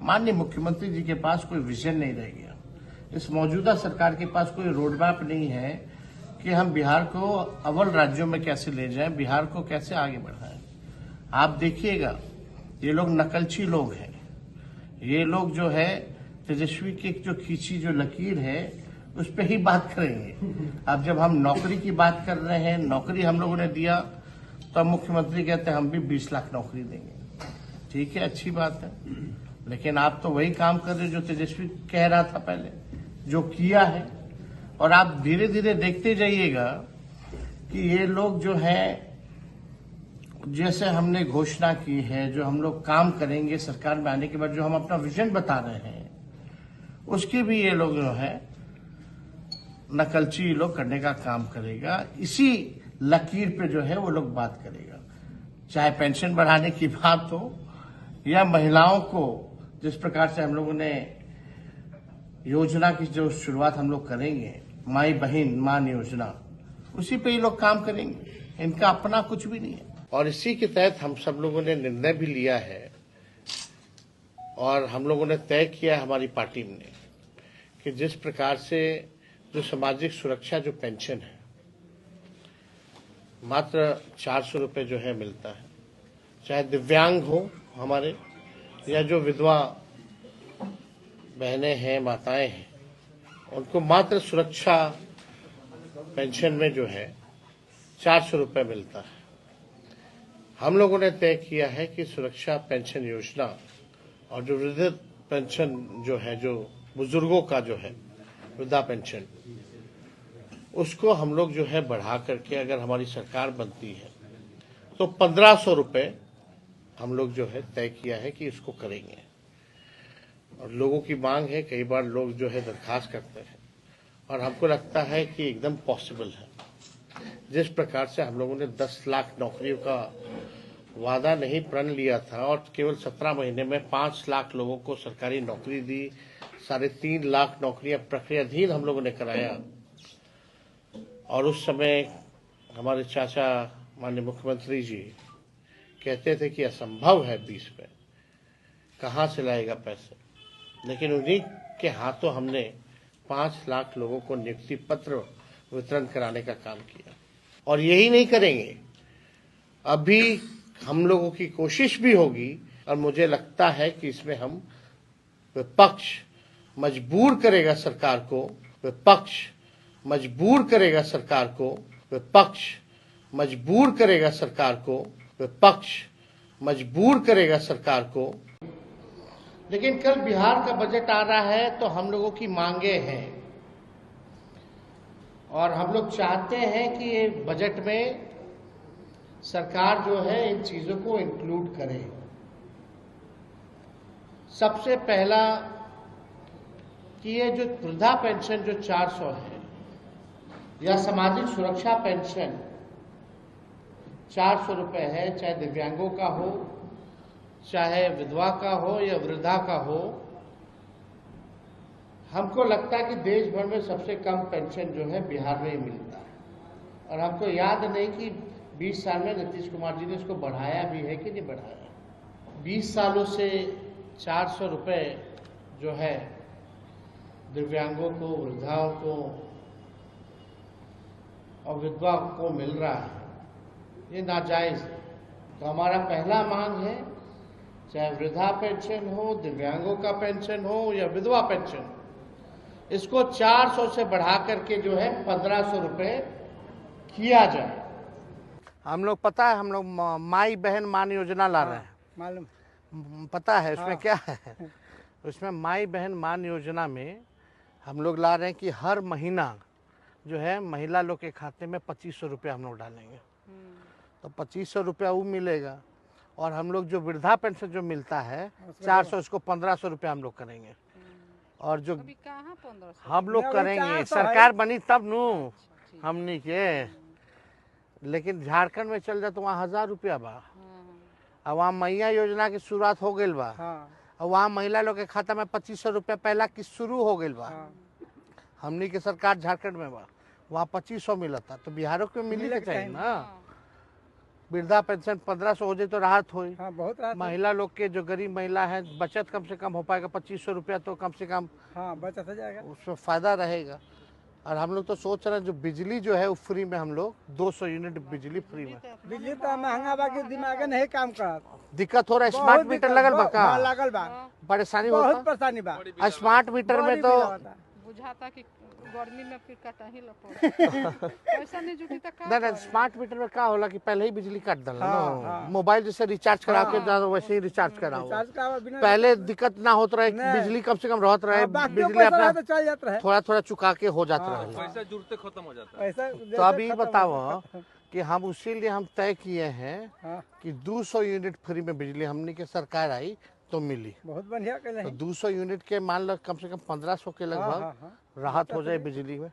माननीय मुख्यमंत्री जी के पास कोई विजन नहीं रह गया। इस मौजूदा सरकार के पास कोई रोड मैप नहीं है कि हम बिहार को अव्वल राज्यों में कैसे ले जाएं, बिहार को कैसे आगे बढ़ाएं। आप देखिएगा, ये लोग नकलची लोग हैं। ये लोग जो है तेजस्वी की जो खींची जो लकीर है उस पर ही बात करेंगे। अब जब हम नौकरी की बात कर रहे हैं, नौकरी हम लोगों ने दिया, तो अब मुख्यमंत्री कहते हैं हम भी 20 लाख नौकरी देंगे। ठीक है, अच्छी बात है, लेकिन आप तो वही काम कर रहे जो तेजस्वी कह रहा था पहले, जो किया है। और आप धीरे धीरे देखते जाइएगा कि ये लोग जो है, जैसे हमने घोषणा की है, जो हम लोग काम करेंगे सरकार में आने के बाद, जो हम अपना विजन बता रहे हैं, उसकी भी ये लोग जो है नकलची लोग करने का काम करेगा। इसी लकीर पे जो है वो लोग बात करेगा, चाहे पेंशन बढ़ाने की बात हो या महिलाओं को जिस प्रकार से हम लोगों ने योजना की जो शुरुआत हम लोग करेंगे, माई बहन मान योजना, उसी पे ये लोग काम करेंगे। इनका अपना कुछ भी नहीं है। और इसी के तहत हम सब लोगों ने निर्णय भी लिया है और हम लोगों ने तय किया हमारी पार्टी ने कि जिस प्रकार से जो सामाजिक सुरक्षा जो पेंशन है मात्र 400 रुपये जो है मिलता है, चाहे दिव्यांग हो हमारे या जो विधवा बहनें हैं, माताएं हैं, उनको मात्र सुरक्षा पेंशन में जो है 400 रुपये मिलता है। हम लोगों ने तय किया है कि सुरक्षा पेंशन योजना और जो वृद्ध पेंशन जो है, जो बुजुर्गों का जो है वृद्धा पेंशन, उसको हम लोग जो है बढ़ा करके, अगर हमारी सरकार बनती है तो 1500 रुपये हम लोग जो है तय किया है कि इसको करेंगे। और लोगों की मांग है, कई बार लोग जो है दरखास्त करते हैं और हमको लगता है कि एकदम पॉसिबल है। जिस प्रकार से हम लोगों ने 10 लाख नौकरियों का वादा नहीं प्रण लिया था और केवल 17 महीने में 5 लाख लोगों को सरकारी नौकरी दी, 3.5 लाख नौकरियां प्रक्रियाधीन हम लोगों ने कराया। और उस समय हमारे चाचा माननीय मुख्यमंत्री जी कहते थे कि असंभव है 20 में, कहाँ से लाएगा पैसे। लेकिन उन्हीं के हाथों हमने 5 लाख लोगों को नियुक्ति पत्र वितरण कराने का काम किया। और यही नहीं करेंगे, अभी हम लोगों की कोशिश भी होगी और मुझे लगता है कि इसमें हम विपक्ष मजबूर करेगा सरकार को, विपक्ष मजबूर करेगा सरकार को, विपक्ष मजबूर करेगा सरकार को, विपक्ष मजबूर करेगा सरकार को। लेकिन कल बिहार का बजट आ रहा है तो हम लोगों की मांगे हैं और हम लोग चाहते हैं कि ये बजट में सरकार जो है इन चीजों को इंक्लूड करे। सबसे पहला कि ये जो वृद्धा पेंशन जो 400 है या सामाजिक सुरक्षा पेंशन 400 रुपये है, चाहे दिव्यांगों का हो, चाहे विधवा का हो या वृद्धा का हो, हमको लगता है कि देश भर में सबसे कम पेंशन जो है बिहार में ही मिलता है। और हमको याद नहीं कि 20 साल में नीतीश कुमार जी ने इसको बढ़ाया भी है कि नहीं बढ़ाया। 20 सालों से 400 रुपये जो है दिव्यांगों को, वृद्धाओं को और विधवा को मिल रहा है, ये नाजायज है। तो हमारा पहला मांग है, चाहे वृद्धा पेंशन हो, दिव्यांगों का पेंशन हो या विधवा पेंशन, इसको 400 से बढ़ा करके जो है 1500 रुपये किया जाए। हम लोग पता है, हम लोग माई बहन मान योजना ला रहे हैं, मालूम पता है उसमें क्या है। उसमें माई बहन मान योजना में हम लोग ला रहे हैं कि हर महीना जो है महिला लोग के खाते में 2500 रुपया हम लोग डालेंगे, तो 2500 रुपया वो मिलेगा। और हम लोग जो वृद्धा पेंशन जो मिलता है 400, उसको 1500 रुपया हम लोग करेंगे। और जो हम लोग करेंगे, सरकार बनी तब नू हमनी के। लेकिन झारखंड में चल जाए तो वहाँ 1000 रुपया बा, और वहाँ मैया योजना की शुरुआत हो गई बा, और वहाँ महिला लोग के खाता में 2500 रुपया पहला की शुरू हो गई बा। हमनी के सरकार झारखंड में बा, वहाँ 2500 मिलता, तो बिहारों को मिले के चाहिए ना। वृद्धा पेंशन 1500 हो जाए तो राहत हुई। हाँ बहुत राहत है। महिला लोग के जो गरीब महिला है बचत कम से कम हो पाएगा, 2500 रुपया तो कम से कम हाँ बचत हो जाएगा। उसमें फायदा रहेगा। और हम लोग तो सोच रहे हैं जो बिजली जो है वो फ्री में, हम लोग 200 यूनिट बिजली फ्री में। बिजली तो महंगा बा के दिमाग नहीं काम करत। दिक्कत हो रहा है, स्मार्ट मीटर लगल बा का? हाँ लागल बा, परेशानी बहुत होता परेशानी बा। है स्मार्ट मीटर में बड़ी तो बिल आवता। बुझाता कि गर्मी में फिर कटाही लपड़ पैसा नहीं जुटी तो का ना स्मार्ट मीटर में का होला कि पहले ही बिजली काट देला हाँ, ना, हाँ। मोबाइल जैसे रिचार्ज करा के जाओ वैसे ही रिचार्ज कराओ। रिचार्ज का बिना पहले दिक्कत ना होत रहे, नहीं। बिजली कम से कम रहत रहे, हाँ, बाकी बिजली पैसा अपना रहे तो चल जाता है थोड़ा थोड़ा चुका के हो जाता हाँ, रहे। पैसा जुड़ते खत्म हो जाता है। पैसा। तो अभी बताओ कि हम इसीलिए हम तय किए हैं हाँ कि 200 यूनिट फ्री में बिजली हमने के सरकार आई तो मिली। बहुत बढ़िया कहले तो हैं। 200 यूनिट के मान लो कम से कम 1500 के हाँ, लगभग हाँ, हाँ। राहत हो जाए बिजली में।